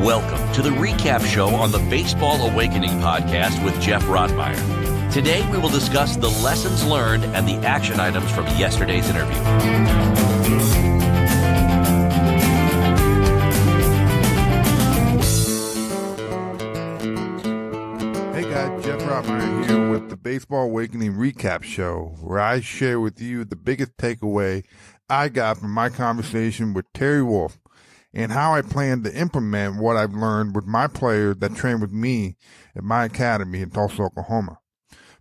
Welcome to the recap show on the Baseball Awakening podcast with Geoff Rottmayer. Today we will discuss the lessons learned and the action items from yesterday's interview. Hey guys, Geoff Rottmayer here with the Baseball Awakening recap show, where I share with you the biggest takeaway I got from my conversation with Terry Wolf and how I plan to implement what I've learned with my players that train with me at my academy in Tulsa, Oklahoma.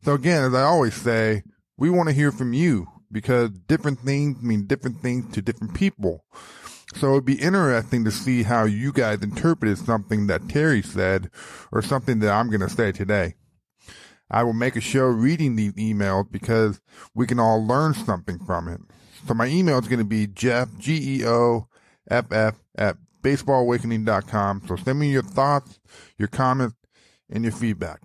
So again, as I always say, we want to hear from you because different things mean different things to different people. So it'd be interesting to see how you guys interpreted something that Terry said or something that I'm going to say today. I will make a show reading these emails because we can all learn something from it. So my email is going to be Geoff, Geoff, at baseballawakening.com. So send me your thoughts, your comments, and your feedback.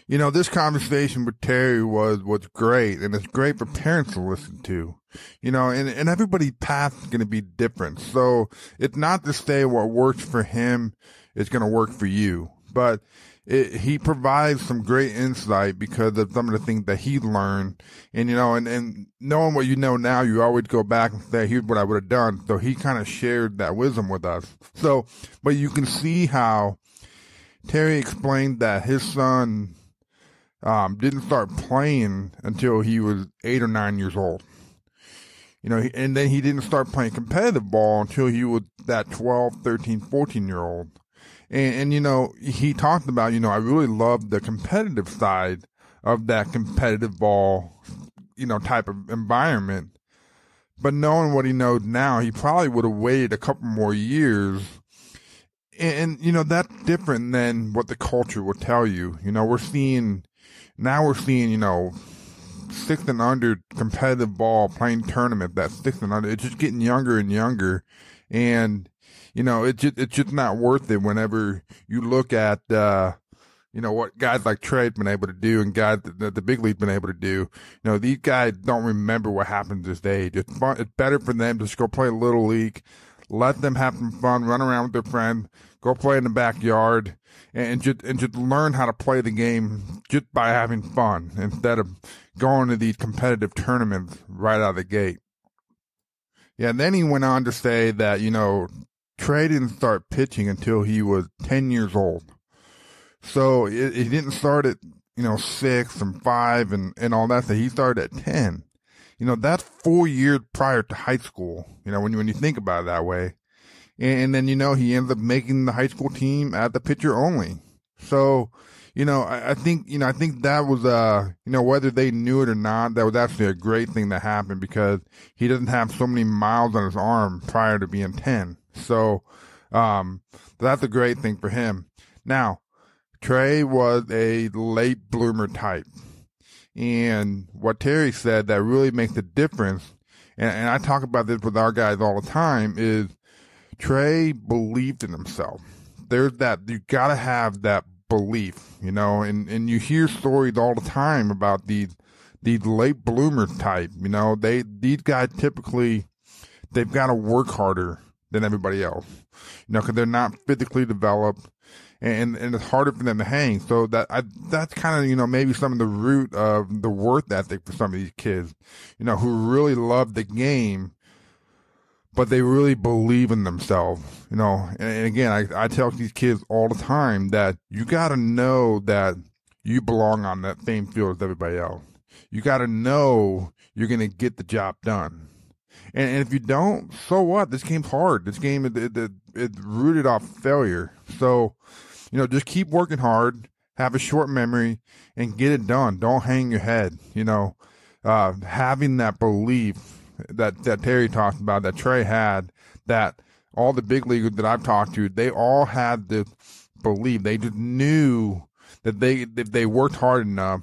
You know, this conversation with Terry was great, and it's great for parents to listen to. You know, and everybody's path is going to be different. So it's not to say what works for him is going to work for you, but he provides some great insight because of some of the things that he learned. And, you know, and knowing what you know now, you always go back and say, here's what I would have done. So he kind of shared that wisdom with us. So, but you can see how Terry explained that his son didn't start playing until he was 8 or 9 years old. You know, and then he didn't start playing competitive ball until he was that 12, 13, 14-year-old. And, you know, he talked about, you know, I really love the competitive side of that competitive ball, you know, type of environment. But knowing what he knows now, he probably would have waited a couple more years. And, you know, that's different than what the culture will tell you. You know, we're seeing, you know, 6 and under competitive ball playing tournament, that's 6 and under. It's just getting younger and younger. And, you know, it's just not worth it whenever you look at, you know, what guys like Trey's been able to do and guys that the big league's been able to do. You know, these guys don't remember what happened this age. It's better for them to just go play a little league, let them have some fun, run around with their friends, go play in the backyard, and just learn how to play the game just by having fun instead of going to these competitive tournaments right out of the gate. Yeah, and then he went on to say that, you know, Trey didn't start pitching until he was 10 years old. So he didn't start at, you know, 6 and 5 and all that. So he started at 10. You know, that's 4 years prior to high school, you know, when you think about it that way. And then, you know, he ends up making the high school team at the pitcher only. So, you know, I think that was, you know, whether they knew it or not, that was actually a great thing that happened because he doesn't have so many miles on his arm prior to being 10. So, that's a great thing for him. Now, Trey was a late bloomer type. And what Terry said that really makes a difference, and I talk about this with our guys all the time, is Trey believed in himself. There's that, you gotta have that belief, you know, and you hear stories all the time about these late bloomers type, you know, these guys typically, they've got to work harder than everybody else, you know, because they're not physically developed, and it's harder for them to hang. So that's kind of, you know, maybe some of the root of the work ethic for some of these kids, you know, who really love the game, but they really believe in themselves, you know. And again, I tell these kids all the time that you got to know that you belong on that same field as everybody else. You got to know you're going to get the job done. And if you don't, so what? This game's hard. This game is rooted off failure. So, you know, just keep working hard, have a short memory, and get it done. Don't hang your head. You know, having that belief that Terry talked about, that Trey had, that all the big leaguers that I've talked to, they all had this belief. They just knew that if they worked hard enough,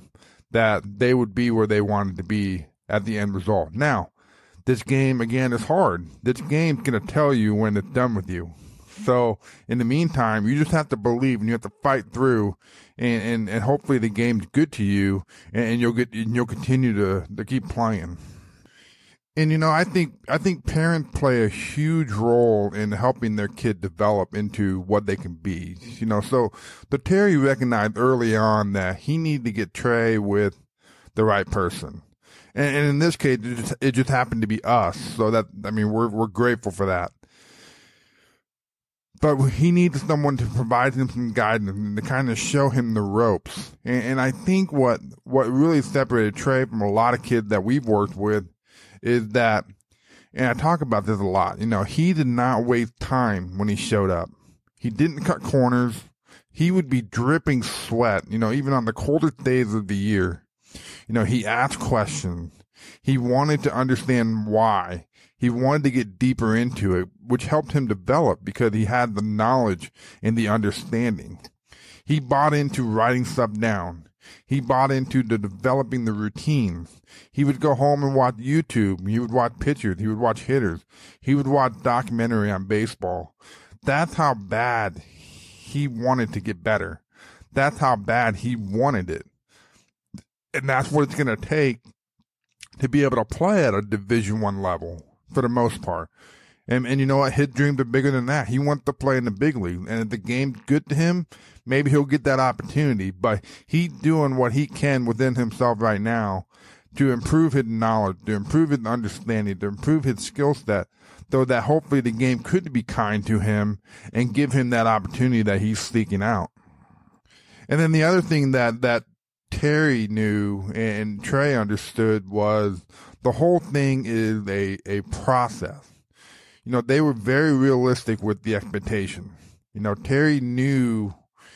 that they would be where they wanted to be at the end result. Now, this game, again, is hard. This game's going to tell you when it's done with you. So, in the meantime, you just have to believe and you have to fight through, and hopefully the game's good to you, and you'll continue to keep playing. And I think parents play a huge role in helping their kid develop into what they can be. So the Terry recognized early on that he needed to get Trey with the right person. And in this case, it just happened to be us. So we're grateful for that. But he needs someone to provide him some guidance and to kind of show him the ropes. And I think what really separated Trey from a lot of kids that we've worked with is that, and I talk about this a lot, he did not waste time when he showed up. He didn't cut corners. He would be dripping sweat, even on the coldest days of the year. He asked questions. He wanted to understand why. He wanted to get deeper into it, which helped him develop because he had the knowledge and the understanding. He bought into writing stuff down. He bought into developing the routines. He would go home and watch YouTube. He would watch pitchers. He would watch hitters. He would watch documentary on baseball. That's how bad he wanted to get better. That's how bad he wanted it. And that's what it's going to take to be able to play at a Division I level for the most part. And you know what? His dreams are bigger than that. He wants to play in the big league. And if the game's good to him, maybe he'll get that opportunity. But he's doing what he can within himself right now to improve his knowledge, to improve his understanding, to improve his skill set, so that hopefully the game could be kind to him and give him that opportunity that he's seeking out. And then the other thing that Terry knew and Trey understood was the whole thing is a process. They were very realistic with the expectation. Terry knew,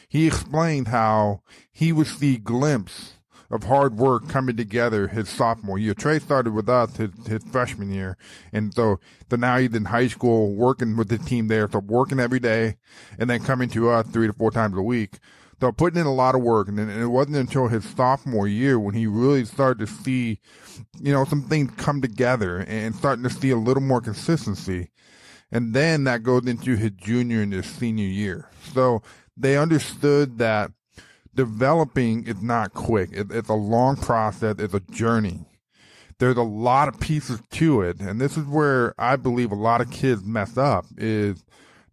he explained how he would see a glimpse of hard work coming together his sophomore year. Trey started with us his freshman year. And so now he's in high school working with the team there. So working every day and then coming to us 3 to 4 times a week. So putting in a lot of work. And it wasn't until his sophomore year when he really started to see, some things come together and starting to see a little more consistency. And then that goes into his junior and his senior year. So they understood that developing is not quick. It's a long process. It's a journey. There's a lot of pieces to it. And this is where I believe a lot of kids mess up is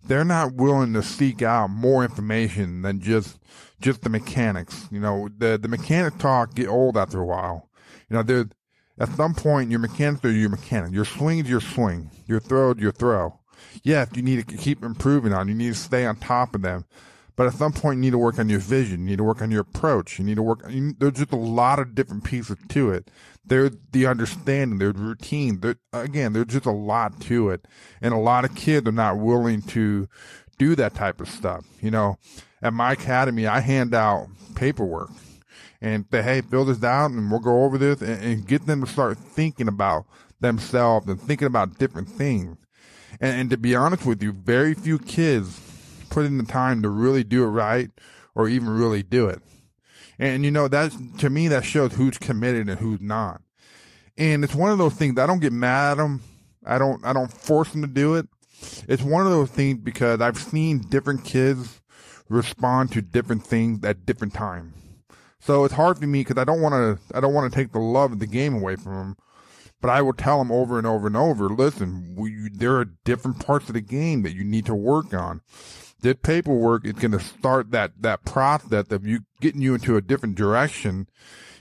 they're not willing to seek out more information than just the mechanics. The mechanic talk get old after a while. At some point, your mechanics are your mechanic. Your swing is your swing. Your throw is your throw. Yes, you need to keep improving on. You need to stay on top of them. But at some point, you need to work on your vision. You need to work on your approach. There's just a lot of different pieces to it. There's the understanding. There's routine. There's just a lot to it. And a lot of kids are not willing to do that type of stuff. At my academy, I hand out paperwork and say, hey, fill this out and we'll go over this and get them to start thinking about themselves and thinking about different things. And to be honest with you, very few kids put in the time to really do it right or even really do it. And to me, that shows who's committed and who's not. And it's one of those things, I don't get mad at them. I don't force them to do it. It's one of those things because I've seen different kids respond to different things at different times. So it's hard for me because I don't want to take the love of the game away from them. But I will tell them over and over and over, listen, there are different parts of the game that you need to work on. This paperwork is going to start that process of you getting you into a different direction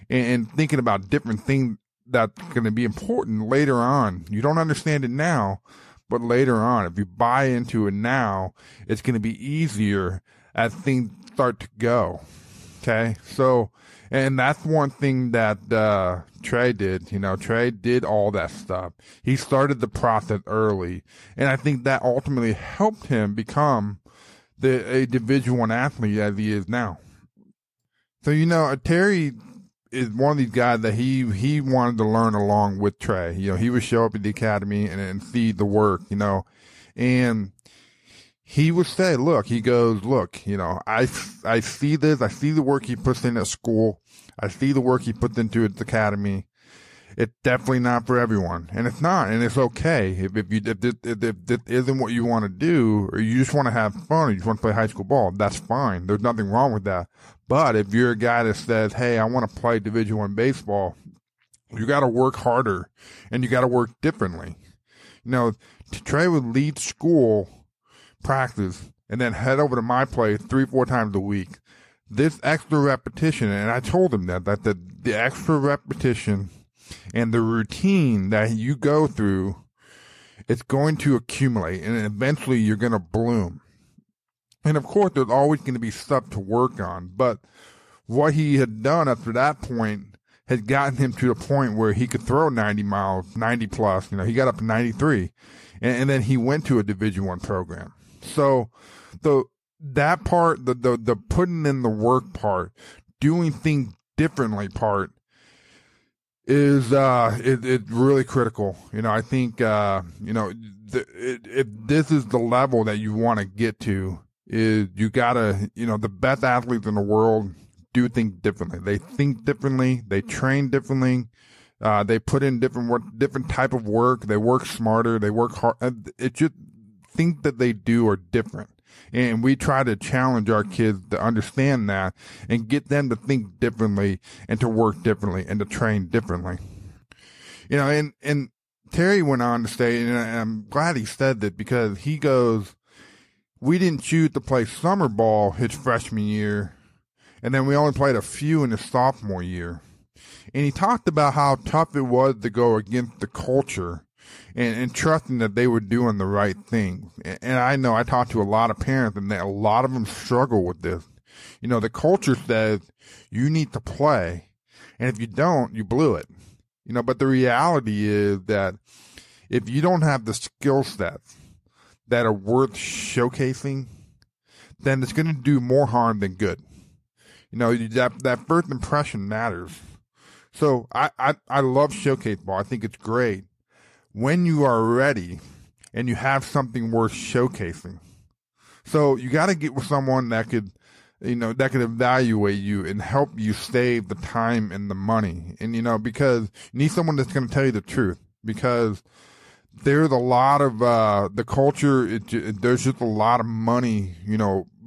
and thinking about different things that's going to be important later on. You don't understand it now, but later on, if you buy into it now, it's going to be easier as things start to go. Okay, so, and that's one thing that Trey did. Trey did all that stuff. He started the process early, and I think that ultimately helped him become a Division I athlete as he is now. So, Terry is one of these guys that he wanted to learn along with Trey. He would show up at the academy and see the work, and he would say, look, I see this. I see the work he puts in at school. I see the work he puts into his academy. It's definitely not for everyone, and it's not, and it's okay. If this isn't what you want to do, or you just want to have fun, or you just want to play high school ball, that's fine. There's nothing wrong with that. But if you're a guy that says, hey, I want to play Division I baseball, You got to work harder, and you got to work differently. Trey would leave school practice and then head over to my place 3-4 times a week. This extra repetition, and I told him that the extra repetition and the routine that you go through, it's going to accumulate, and eventually you're going to bloom. And of course, there's always going to be stuff to work on, but what he had done up to that point had gotten him to the point where he could throw 90 miles, 90 plus. He got up to 93, and then he went to a Division I program. So that part, the putting in the work part, doing things differently part is it's really critical. I think if this is the level that you want to get to, is you gotta, the best athletes in the world do things differently. They think differently. They train differently. They put in different type of work. They work smarter. They work hard. It just things that they do are different. And we try to challenge our kids to understand that and get them to think differently and to work differently and to train differently. And Terry went on to say, and I'm glad he said that, because he goes, we didn't choose to play summer ball his freshman year, and then we only played a few in his sophomore year. And he talked about how tough it was to go against the culture and trusting that they were doing the right thing. And I know I talked to a lot of parents, and a lot of them struggle with this. The culture says you need to play, and if you don't, you blew it. But the reality is that if you don't have the skill sets that are worth showcasing, then it's going to do more harm than good. That first impression matters. So I love showcase ball. I think it's great when you are ready and you have something worth showcasing. So you got to get with someone that could evaluate you and help you save the time and the money. And, because you need someone that's going to tell you the truth, because there's a lot of, the culture, there's just a lot of money,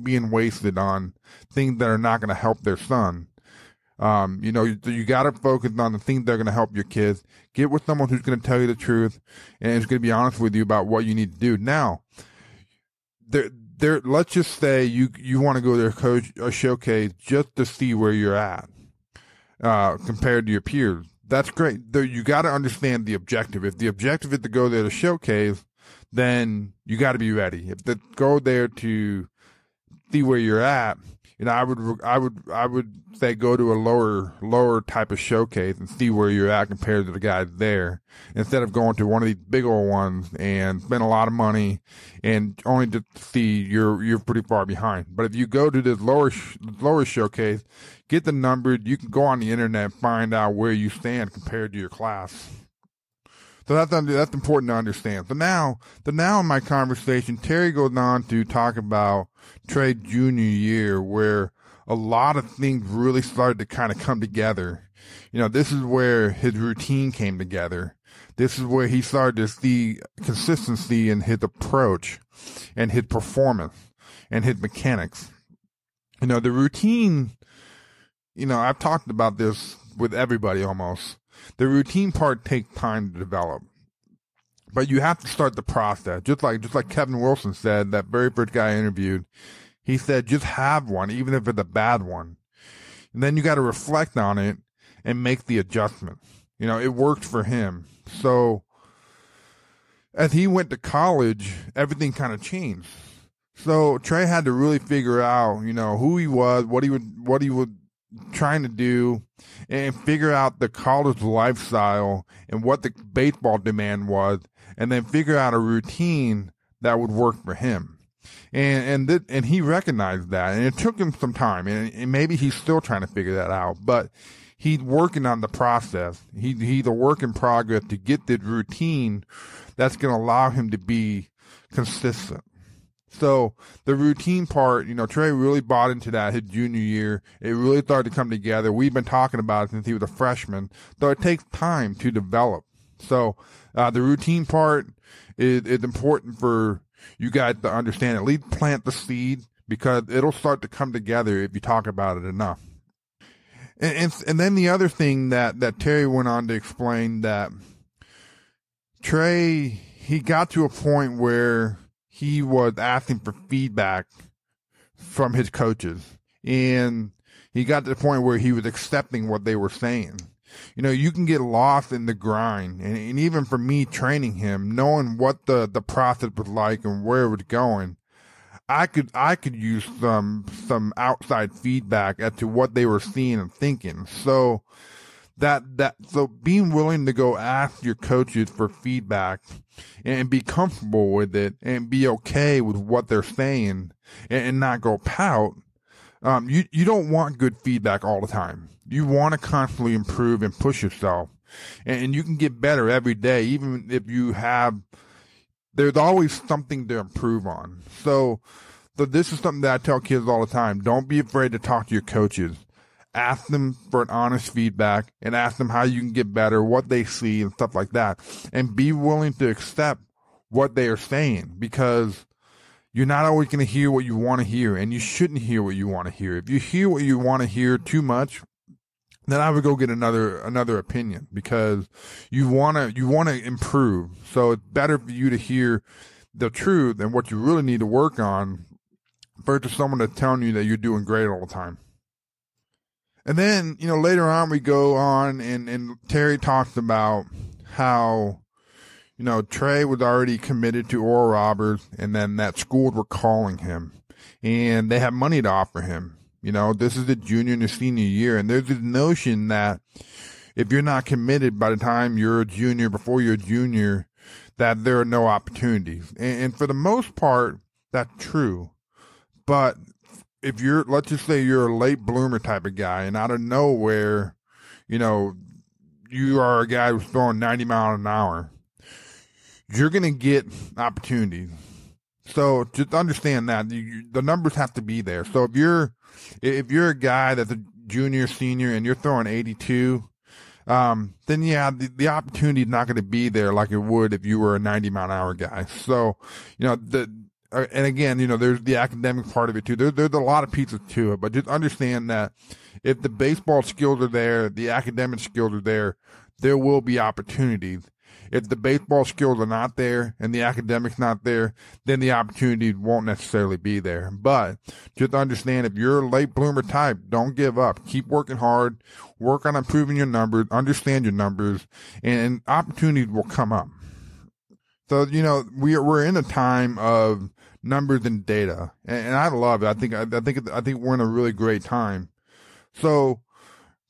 being wasted on things that are not going to help their son. You got to focus on the things that are going to help your kids. Get with someone who's going to tell you the truth and is going to be honest with you about what you need to do. Now, let's just say you want to go to a showcase just to see where you're at, compared to your peers. That's great. You got to understand the objective. If the objective is to go there to showcase, then you got to be ready. If to go there to see where you're at, I would say go to a lower type of showcase and see where you're at compared to the guys there, instead of going to one of these big old ones and spend a lot of money and only to see you're pretty far behind. But if you go to this lower showcase, get the numbers, you can go on the internet and find out where you stand compared to your class. So that's important to understand. So now in my conversation, Terry goes on to talk about Trey's junior year, where a lot of things really started to kind of come together. This is where his routine came together. This is where he started to see consistency in his approach and his performance and his mechanics. The routine, I've talked about this with everybody almost. The routine part takes time to develop, but you have to start the process. Just like Kevin Wilson said, that very first guy I interviewed, he said, just have one, even if it's a bad one. And then you got to reflect on it and make the adjustment. It worked for him. So as he went to college, everything kind of changed. So Trey had to really figure out, who he was, what he would trying to do, and figure out the college lifestyle and what the baseball demand was, and then figure out a routine that would work for him. And he recognized that, and it took him some time, and maybe he's still trying to figure that out, but he's working on the process. He's a work in progress to get the routine that's going to allow him to be consistent. So the routine part, Trey really bought into that his junior year. It really started to come together. We've been talking about it since he was a freshman, so it takes time to develop. So the routine part is important for you guys to understand. At least plant the seed, because it'll start to come together if you talk about it enough. And then the other thing that Terry went on to explain, that Trey, he got to a point where he was asking for feedback from his coaches, and he got to the point where he was accepting what they were saying. You know, you can get lost in the grind, and even for me training him, knowing what the process was like and where it was going, I could use some outside feedback as to what they were seeing and thinking. So so being willing to go ask your coaches for feedback and be comfortable with it and be okay with what they're saying and not go pout. You don't want good feedback all the time. You want to constantly improve and push yourself, and you can get better every day, even if there's always something to improve on. So this is something that I tell kids all the time. Don't be afraid to talk to your coaches. Ask them for an honest feedback and ask them how you can get better, what they see and stuff like that. And be willing to accept what they are saying, because you're not always going to hear what you want to hear, and you shouldn't hear what you want to hear. If you hear what you want to hear too much, then I would go get another opinion, because you want to improve. So it's better for you to hear the truth and what you really need to work on versus someone that's telling you that you're doing great all the time. And then, you know, later on we go on and Terry talks about how, you know, Trey was already committed to Oral Roberts, and then that schools were calling him and they have money to offer him. You know, this is the junior and the senior year, and there's this notion that if you're not committed by the time you're a junior, before you're a junior, that there are no opportunities. And for the most part, that's true. But if let's just say you're a late bloomer type of guy, and out of nowhere, you know, you are a guy who's throwing 90 miles an hour, you're going to get opportunities. So just understand that the numbers have to be there. So if you're a guy that's a junior, senior, and you're throwing 82, then yeah, the opportunity is not going to be there like it would if you were a 90 mile an hour guy. So, you know, and again, you know, there's the academic part of it too. There's a lot of pieces to it, but just understand that if the baseball skills are there, the academic skills are there, there will be opportunities. If the baseball skills are not there and the academics not there, then the opportunities won't necessarily be there. But just understand, if you're a late bloomer type, don't give up. Keep working hard. Work on improving your numbers. Understand your numbers, and opportunities will come up. So, you know, we're in a time of numbers and data, and I love it. I think we're in a really great time. So,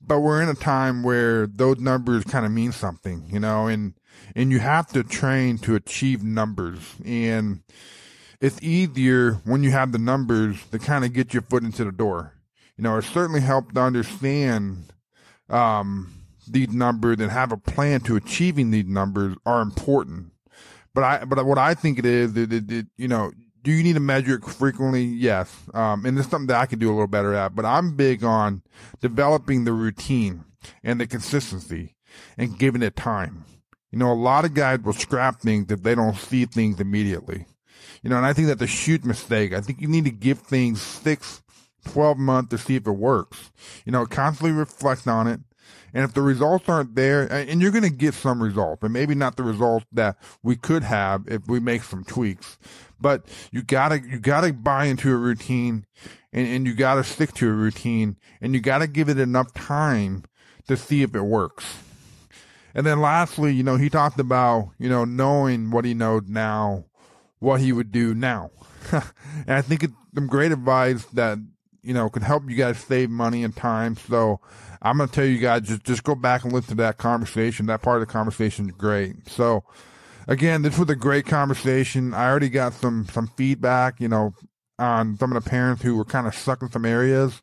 but we're in a time where those numbers kind of mean something, you know, and you have to train to achieve numbers. And it's easier when you have the numbers to kind of get your foot into the door. You know, it certainly helped to understand these numbers and have a plan to achieving these numbers are important. But what I think it is, you know, do you need to measure it frequently? Yes. And it's something that I could do a little better at, but I'm big on developing the routine and the consistency and giving it time. You know, a lot of guys will scrap things if they don't see things immediately. You know, and I think that's a huge mistake. I think you need to give things 6, 12 months to see if it works. You know, constantly reflect on it. And if the results aren't there, and you're going to get some results, but maybe not the results that we could have if we make some tweaks, but you gotta buy into a routine, and you gotta stick to a routine, and you gotta give it enough time to see if it works. And then lastly, you know, he talked about, you know, knowing what he knows now, what he would do now. And I think it's some great advice that, you know, could help you guys save money and time. So I'm going to tell you guys, just go back and listen to that conversation. That part of the conversation is great. So again, this was a great conversation. I already got some feedback, you know, on some of the parents who were kind of stuck in some areas,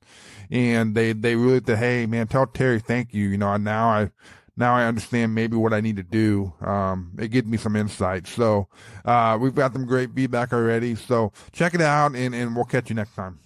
and they really said, hey man, tell Terry thank you. You know, now I understand maybe what I need to do. It gives me some insight. So we've got some great feedback already. So check it out, and we'll catch you next time.